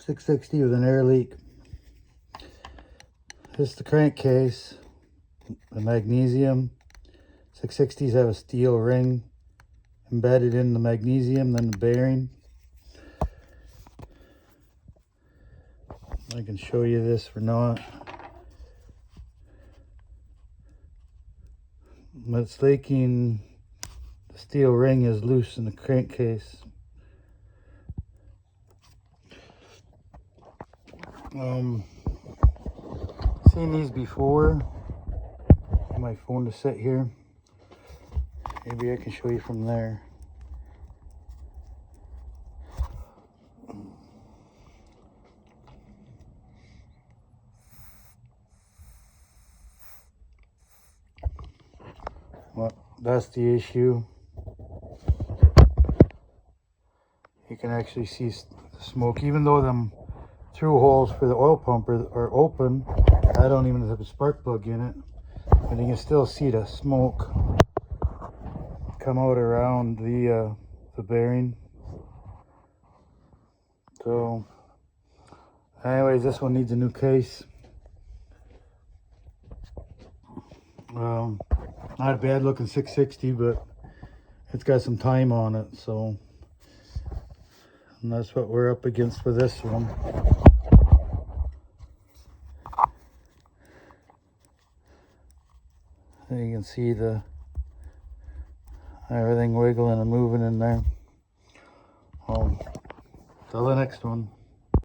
660 with an air leak. This is the crankcase, the magnesium. 660s have a steel ring embedded in the magnesium, then the bearing. I can show you this or not. But it's leaking. The steel ring is loose in the crankcase. Seen these before. My phone to sit here. Maybe I can show you from there. Well, that's the issue. You can actually see the smoke, even though them through holes for the oil pump are open. I don't even have a spark plug in it, but you can still see the smoke come out around the bearing. So anyways, this one needs a new case. Not a bad looking 660, but it's got some time on it, so, and that's what we're up against with this one. And you can see everything wiggling and moving in there. Till the next one.